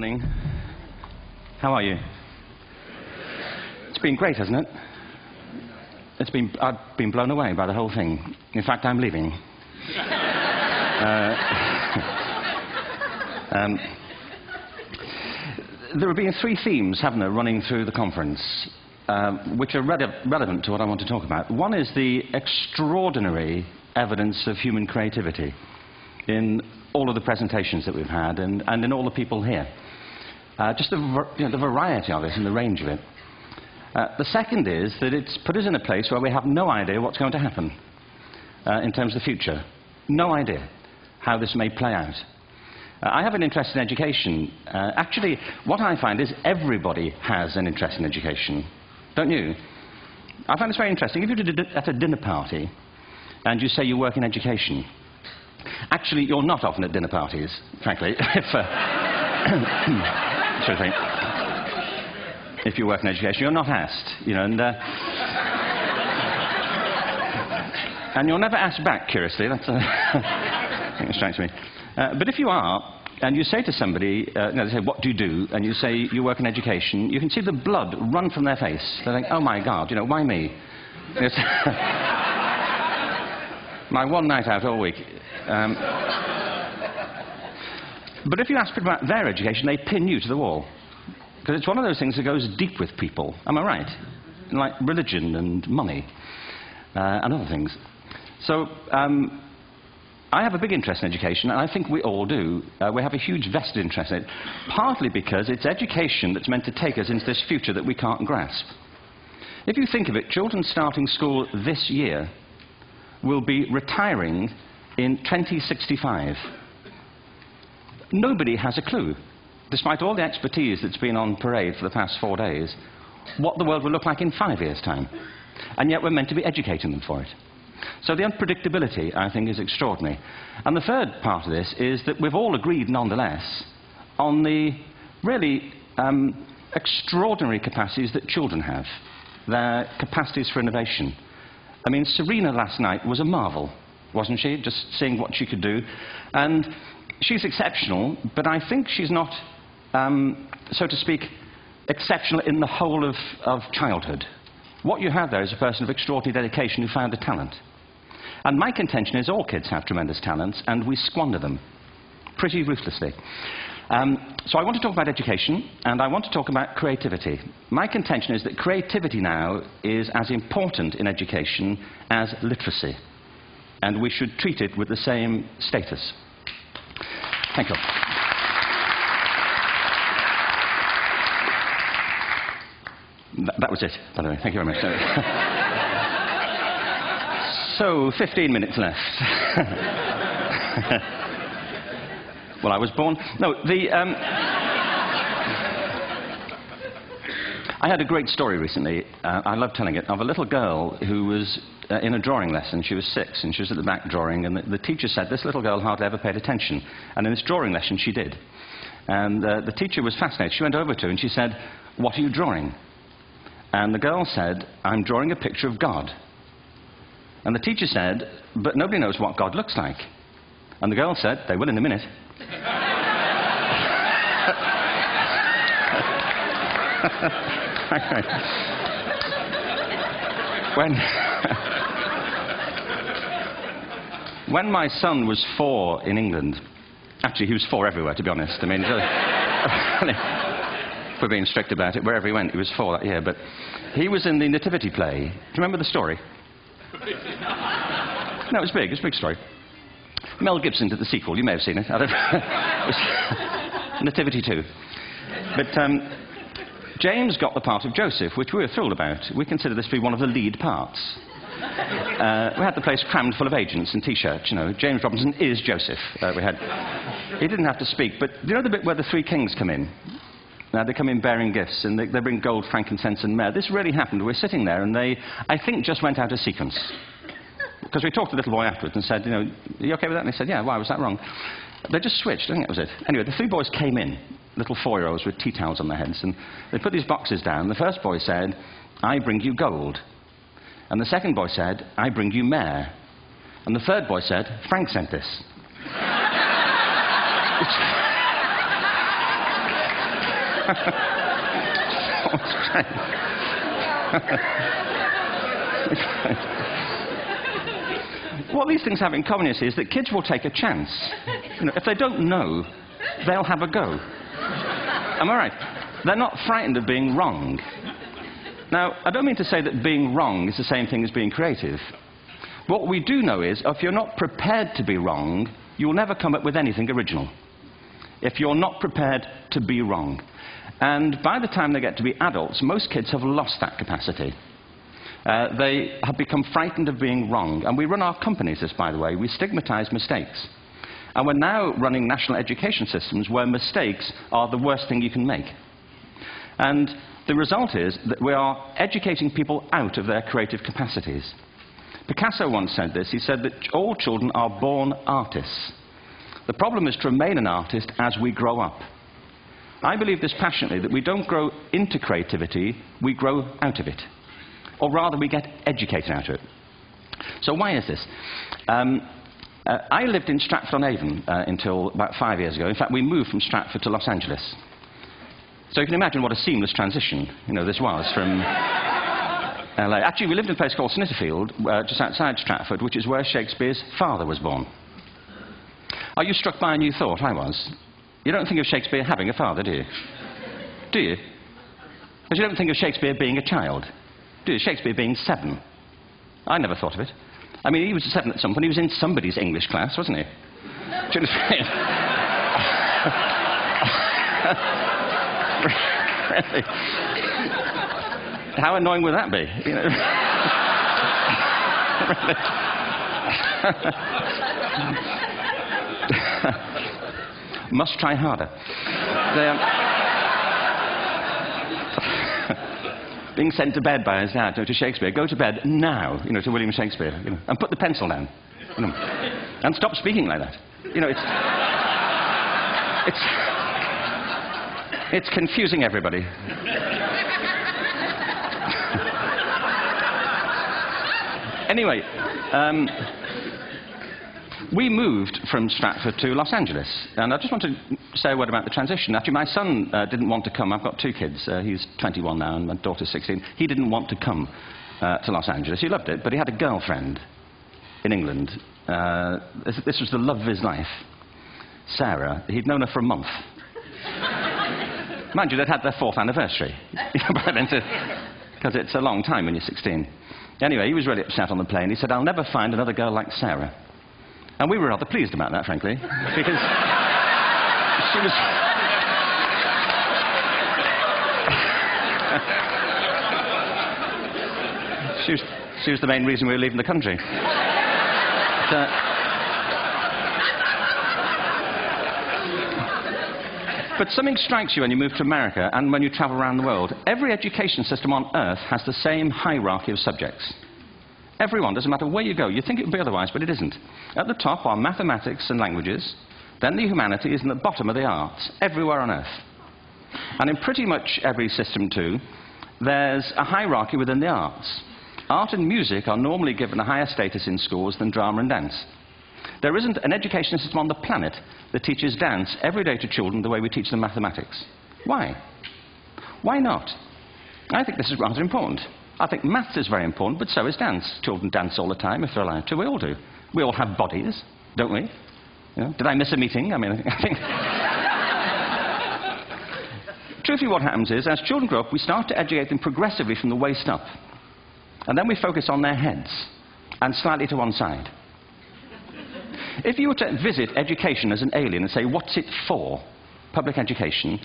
morning. How are you? It's been great, hasn't it? I've been blown away by the whole thing. In fact, I'm leaving. There have been three themes, haven't there, running through the conference, which are relevant to what I want to talk about. One is the extraordinary evidence of human creativity in all of the presentations that we've had and in all the people here. Just the variety of it and the range of it. The second is that it's put us in a place where we have no idea what's going to happen in terms of the future. No idea how this may play out. I have an interest in education. Actually, what I find is everybody has an interest in education. Don't you? I find this very interesting. If you're at a dinner party and you say you work in education, actually, you're not often at dinner parties, frankly, if you work in education. You're not asked, you know, and you're never asked back, curiously. That's I think it strikes me. But if you are, and you say to somebody, they say, what do you do? And you say, you work in education, you can see the blood run from their face. They think, oh my God, you know, why me? It's my one night out all week. But if you ask people about their education, they pin you to the wall. Because it's one of those things that goes deep with people. Am I right? Like religion and money and other things. So I have a big interest in education, and I think we all do. We have a huge vested interest in it, partly because it's education that's meant to take us into this future that we can't grasp. If you think of it, children starting school this year will be retiring in 2065. Nobody has a clue, despite all the expertise that's been on parade for the past 4 days, what the world will look like in 5 years' time. And yet we're meant to be educating them for it. So the unpredictability, I think, is extraordinary. And the third part of this is that we've all agreed, nonetheless, on the really extraordinary capacities that children have, their capacities for innovation. I mean, Serena last night was a marvel, wasn't she? Just seeing what she could do. And she's exceptional, but I think she's not, so to speak, exceptional in the whole of childhood. What you have there is a person of extraordinary dedication who found a talent. And my contention is all kids have tremendous talents, and we squander them pretty ruthlessly. So I want to talk about education, and I want to talk about creativity. My contention is that creativity now is as important in education as literacy, and we should treat it with the same status. Thank you. That was it, by the way. Thank you very much. So, 15 minutes left. Well, I was born... No, I had a great story recently, I love telling it, of a little girl who was in a drawing lesson. She was 6, and she was at the back drawing, and the teacher said this little girl hardly ever paid attention. And in this drawing lesson, she did. And the teacher was fascinated. She went over to her and she said, what are you drawing? And the girl said, I'm drawing a picture of God. And the teacher said, but nobody knows what God looks like. And the girl said, they will in a minute. When my son was 4 in England, actually he was 4 everywhere, to be honest. I mean, if we're being strict about it, wherever he went, he was 4 that year. But he was in the Nativity play. Do you remember the story? No, it was big. It's a big story. Mel Gibson did the sequel. You may have seen it. I don't know. It was Nativity 2. But James got the part of Joseph, which we were thrilled about. We consider this to be one of the lead parts. We had the place crammed full of agents and T-shirts, you know. James Robinson is Joseph. He didn't have to speak, but do you know the bit where the 3 kings come in? Now, they come in bearing gifts, and they bring gold, frankincense, and myrrh. This really happened. We're sitting there, and they, I think, just went out of sequence. Because we talked to the little boy afterwards and said, you know, are you okay with that? And he said, yeah, why was that wrong? They just switched. I think that was it. Anyway, the 3 boys came in, little 4-year-olds with tea towels on their heads, and they put these boxes down. The first boy said, I bring you gold. And the second boy said, I bring you myrrh. And the third boy said, Frank sent this. What these things have in common, you see, is that kids will take a chance. You know, if they don't know, they'll have a go. Am I right? They're not frightened of being wrong. Now, I don't mean to say that being wrong is the same thing as being creative. What we do know is, if you're not prepared to be wrong, you'll never come up with anything original. If you're not prepared to be wrong. And by the time they get to be adults, most kids have lost that capacity. They have become frightened of being wrong. And we run our companies this, by the way. We stigmatize mistakes. And we're now running national education systems where mistakes are the worst thing you can make. And the result is that we are educating people out of their creative capacities. Picasso once said this. He said that all children are born artists. The problem is to remain an artist as we grow up. I believe this passionately, that we don't grow into creativity, we grow out of it. Or rather, we get educated out of it. So why is this? I lived in Stratford-on-Avon until about 5 years ago. In fact, we moved from Stratford to Los Angeles. So you can imagine what a seamless transition, you know, this was from LA. Actually, we lived in a place called Snitterfield, just outside Stratford, which is where Shakespeare's father was born. Are you struck by a new thought? I was. You don't think of Shakespeare having a father, do you? Do you? Because you don't think of Shakespeare being a child. Do you? Shakespeare being 7. I never thought of it. I mean, he was 7 at some point. He was in somebody's English class, wasn't he? Really? How annoying would that be? You know? Must try harder. Being sent to bed by his dad, to Shakespeare, go to bed now, you know, to William Shakespeare, you know, and put the pencil down, you know, and stop speaking like that. You know, it's confusing everybody. Anyway, we moved from Stratford to Los Angeles, and I just want to say a word about the transition. Actually, my son didn't want to come. I've got 2 kids. He's 21 now, and my daughter's 16. He didn't want to come to Los Angeles. He loved it, but he had a girlfriend in England. This was the love of his life, Sarah. He'd known her for a month. Mind you, they'd had their 4th anniversary by then, because it's a long time when you're 16. Anyway, he was really upset on the plane. He said, "I'll never find another girl like Sarah." And we were rather pleased about that, frankly, because she was the main reason we were leaving the country. But something strikes you when you move to America and when you travel around the world. Every education system on Earth has the same hierarchy of subjects. Everyone, doesn't matter where you go. You think it would be otherwise, but it isn't. At the top are mathematics and languages, then the humanities, and at the bottom are the arts, everywhere on Earth. And in pretty much every system, too, there's a hierarchy within the arts. Art and music are normally given a higher status in schools than drama and dance. There isn't an education system on the planet that teaches dance every day to children the way we teach them mathematics. Why? Why not? I think this is rather important. I think maths is very important, but so is dance. Children dance all the time if they're allowed to. We all do. We all have bodies, don't we? You know, did I miss a meeting? I mean, I think... Truthfully, what happens is, as children grow up, we start to educate them progressively from the waist up. And then we focus on their heads, and slightly to one side. If you were to visit education as an alien and say, what's it for, public education,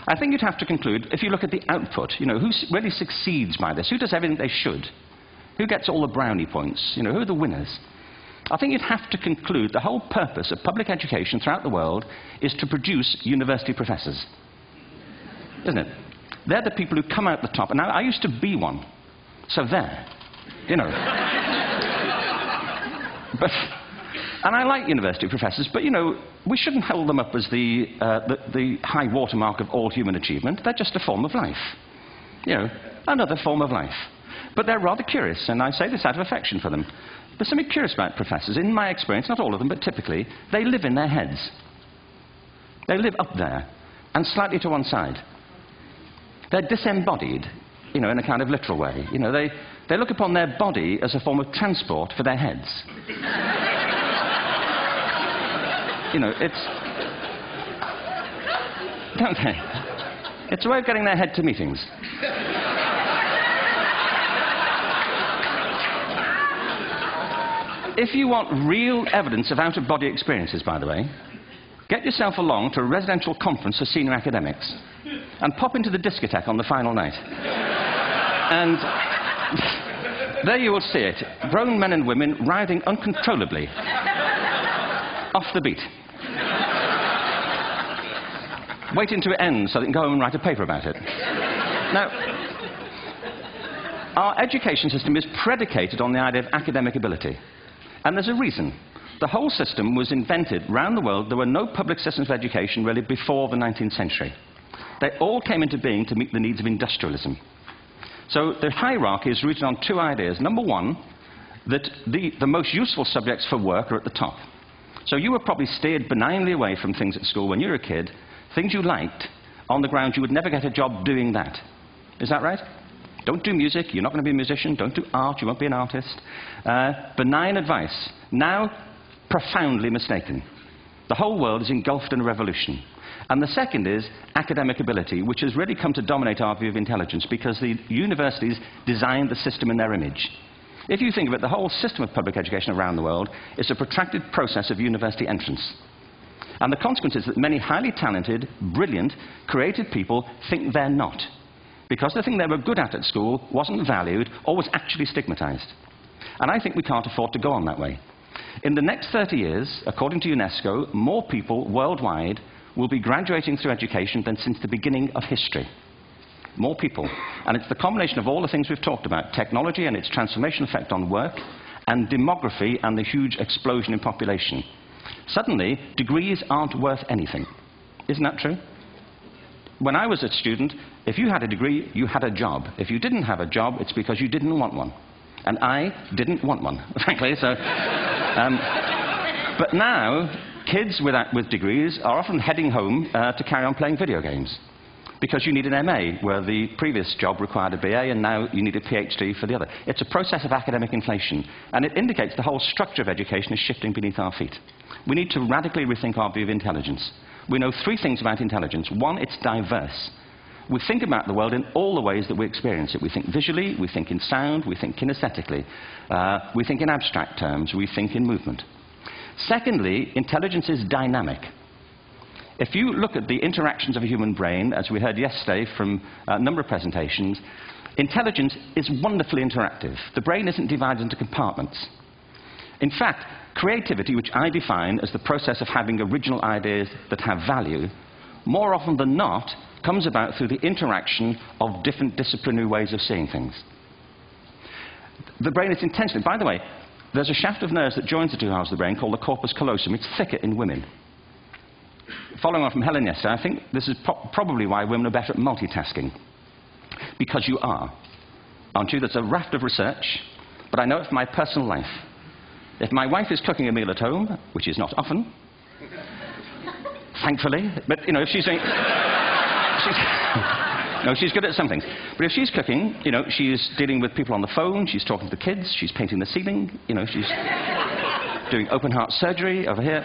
I think you'd have to conclude, if you look at the output, you know, who really succeeds by this? Who does everything they should? Who gets all the brownie points? You know, who are the winners? I think you'd have to conclude the whole purpose of public education throughout the world is to produce university professors. Isn't it? They're the people who come out the top. And now, I used to be one. So there. You know. And I like university professors, but, you know, we shouldn't hold them up as the high watermark of all human achievement. They're just a form of life. You know, another form of life. But they're rather curious, and I say this out of affection for them. There's something curious about professors. In my experience, not all of them, but typically, they live in their heads. They live up there, and slightly to one side. They're disembodied, you know, in a kind of literal way. You know, they look upon their body as a form of transport for their heads. You know, don't they? It's a way of getting their head to meetings. If you want real evidence of out-of-body experiences, by the way, get yourself along to a residential conference for senior academics and pop into the discotheque on the final night. And there you will see it. Grown men and women writhing uncontrollably off the beat. Waiting till it ends so they can go home and write a paper about it. Now, our education system is predicated on the idea of academic ability. And there's a reason. The whole system was invented around the world. There were no public systems of education really before the 19th century. They all came into being to meet the needs of industrialism. So the hierarchy is rooted on two ideas. Number one, that the most useful subjects for work are at the top. So you were probably steered benignly away from things at school when you were a kid, things you liked, on the ground you would never get a job doing that. Is that right? Don't do music, you're not going to be a musician. Don't do art, you won't be an artist. Benign advice. Now, profoundly mistaken. The whole world is engulfed in a revolution. And the second is academic ability, which has really come to dominate our view of intelligence because the universities designed the system in their image. If you think of it, the whole system of public education around the world is a protracted process of university entrance. And the consequence is that many highly talented, brilliant, creative people think they're not. Because the thing they were good at school wasn't valued or was actually stigmatized. And I think we can't afford to go on that way. In the next 30 years, according to UNESCO, more people worldwide will be graduating through education than since the beginning of history. More people. And it's the combination of all the things we've talked about, technology and its transformational effect on work, and demography and the huge explosion in population. Suddenly, degrees aren't worth anything. Isn't that true? When I was a student, if you had a degree, you had a job. If you didn't have a job, it's because you didn't want one. And I didn't want one, frankly. So, but now, kids with degrees are often heading home to carry on playing video games. Because you need an MA, where the previous job required a BA, and now you need a PhD for the other. It's a process of academic inflation. And it indicates the whole structure of education is shifting beneath our feet. We need to radically rethink our view of intelligence. We know three things about intelligence. One, it's diverse. We think about the world in all the ways that we experience it. We think visually, we think in sound, we think kinesthetically, we think in abstract terms, we think in movement. Secondly, intelligence is dynamic. If you look at the interactions of a human brain, as we heard yesterday from a number of presentations, intelligence is wonderfully interactive. The brain isn't divided into compartments. In fact, creativity, which I define as the process of having original ideas that have value, more often than not, comes about through the interaction of different disciplinary ways of seeing things. The brain is intensely... By the way, there's a shaft of nerves that joins the two halves of the brain called the corpus callosum. It's thicker in women. Following on from Helen yesterday, I think this is probably why women are better at multitasking. Because you are. Aren't you? There's a raft of research, but I know it from my personal life. If my wife is cooking a meal at home, which is not often, thankfully, but, you know, if she's doing... no, she's good at some things. But if she's cooking, you know, she's dealing with people on the phone, she's talking to the kids, she's painting the ceiling, you know, she's doing open heart surgery over here.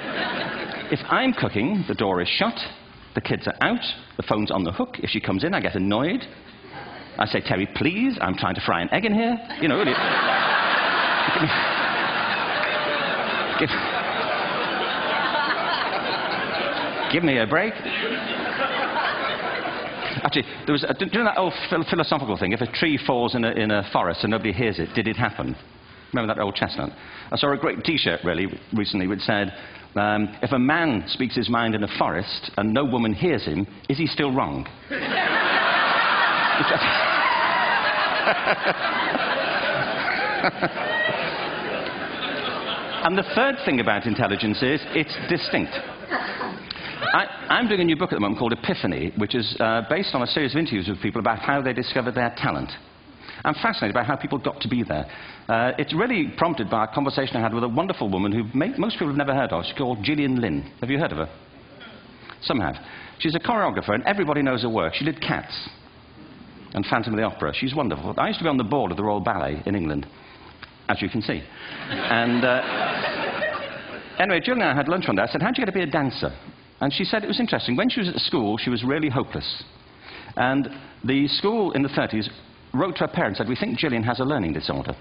If I'm cooking, the door is shut, the kids are out, the phone's on the hook. If she comes in, I get annoyed. I say, Terry, please, I'm trying to fry an egg in here. You know, really. Give me a break. Actually, there was do you know that old philosophical thing? If a tree falls in a forest and nobody hears it, did it happen? Remember that old chestnut? I saw a great T-shirt really recently which said, if a man speaks his mind in a forest and no woman hears him, is he still wrong? And the third thing about intelligence is it's distinct. I'm doing a new book at the moment called Epiphany, which is based on a series of interviews with people about how they discovered their talent. I'm fascinated by how people got to be there. It's really prompted by a conversation I had with a wonderful woman who most people have never heard of. She's called Gillian Lynn. Have you heard of her? Some have. She's a choreographer, and everybody knows her work. She did Cats. and Phantom of the Opera. She's wonderful. I used to be on the board of the Royal Ballet in England, as you can see. And anyway, Jill and I had lunch one day. I said, how'd you get to be a dancer? And she said it was interesting. When she was at school, she was really hopeless. And the school in the 30s wrote to her parents and said, we think Gillian has a learning disorder.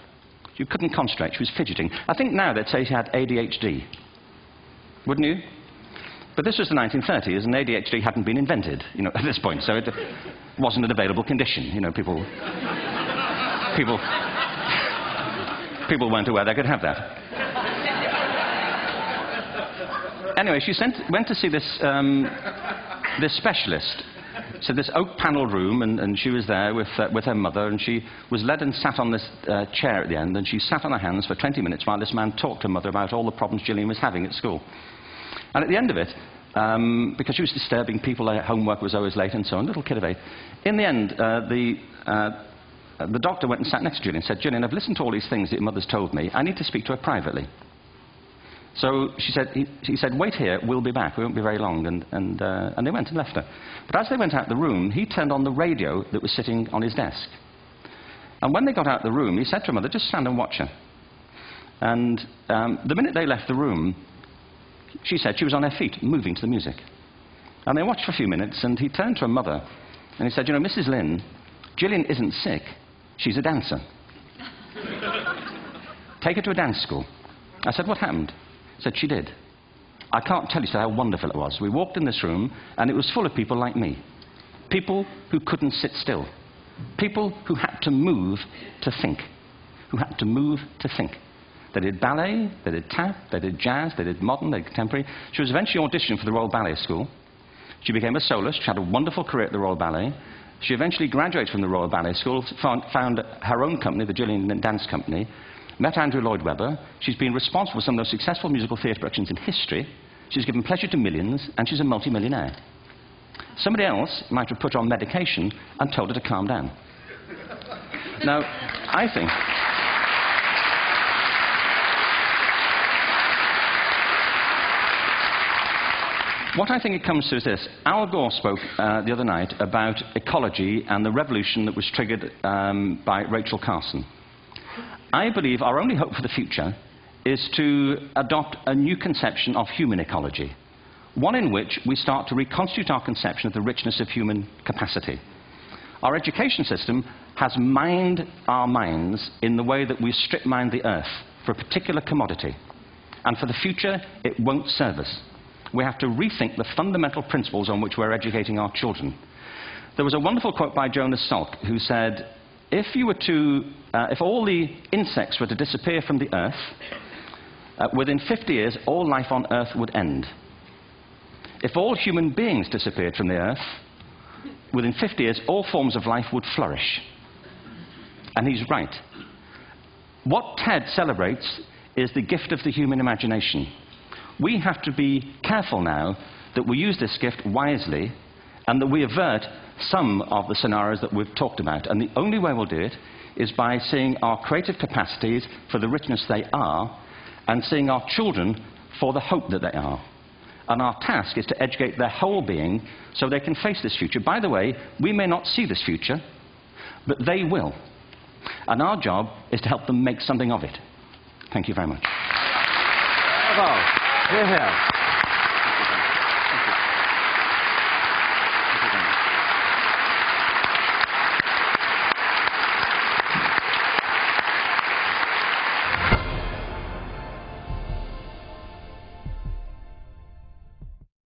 She couldn't concentrate. She was fidgeting. I think now they'd say she had ADHD. Wouldn't you? But this was the 1930s, and ADHD hadn't been invented, at this point. So it wasn't an available condition. People weren't aware they could have that. Anyway, she went to see this specialist. So this oak-panelled room, and she was there with her mother, and she was led and sat on this chair at the end, and she sat on her hands for 20 minutes while this man talked to her mother about all the problems Gillian was having at school. And at the end of it, because she was disturbing people, her homework was always late and so on, little kid of 8, in the end, the doctor went and sat next to Gillian and said, Gillian, I've listened to all these things that your mother's told me. I need to speak to her privately. So he said, wait here, we'll be back. We won't be very long. And they went and left her. But as they went out the room, he turned on the radio that was sitting on his desk. And when they got out the room, he said to her mother, just stand and watch her. And the minute they left the room, she said she was on her feet, moving to the music. And they watched for a few minutes, and he turned to her mother, and he said, Mrs. Lynn, Gillian isn't sick. She's a dancer. Take her to a dance school. I said, what happened? He said, she did. I can't tell you how wonderful it was. We walked in this room, and it was full of people like me. People who couldn't sit still. People who had to move to think. Who had to move to think. They did ballet, they did tap, they did jazz, they did modern, they did contemporary. She was eventually auditioned for the Royal Ballet School. She became a soloist. She had a wonderful career at the Royal Ballet. She eventually graduated from the Royal Ballet School, found her own company, the Gillian Dance Company, met Andrew Lloyd Webber. She's been responsible for some of the most successful musical theatre productions in history. She's given pleasure to millions, and she's a multi-millionaire. Somebody else might have put her on medication and told her to calm down. Now, I think... What I think it comes to is this. Al Gore spoke the other night about ecology and the revolution that was triggered by Rachel Carson. I believe our only hope for the future is to adopt a new conception of human ecology, one in which we start to reconstitute our conception of the richness of human capacity. Our education system has mined our minds in the way that we strip mine the earth for a particular commodity, and for the future it won't serve us. We have to rethink the fundamental principles on which we're educating our children. There was a wonderful quote by Jonas Salk, who said, if all the insects were to disappear from the earth, within 50 years, all life on earth would end. If all human beings disappeared from the earth, within 50 years, all forms of life would flourish. And he's right. What TED celebrates is the gift of the human imagination. We have to be careful now that we use this gift wisely and that we avert some of the scenarios that we've talked about. And the only way we'll do it is by seeing our creative capacities for the richness they are and seeing our children for the hope that they are. And our task is to educate their whole being so they can face this future. By the way, we may not see this future, but they will. And our job is to help them make something of it. Thank you very much. Bravo. Here, here.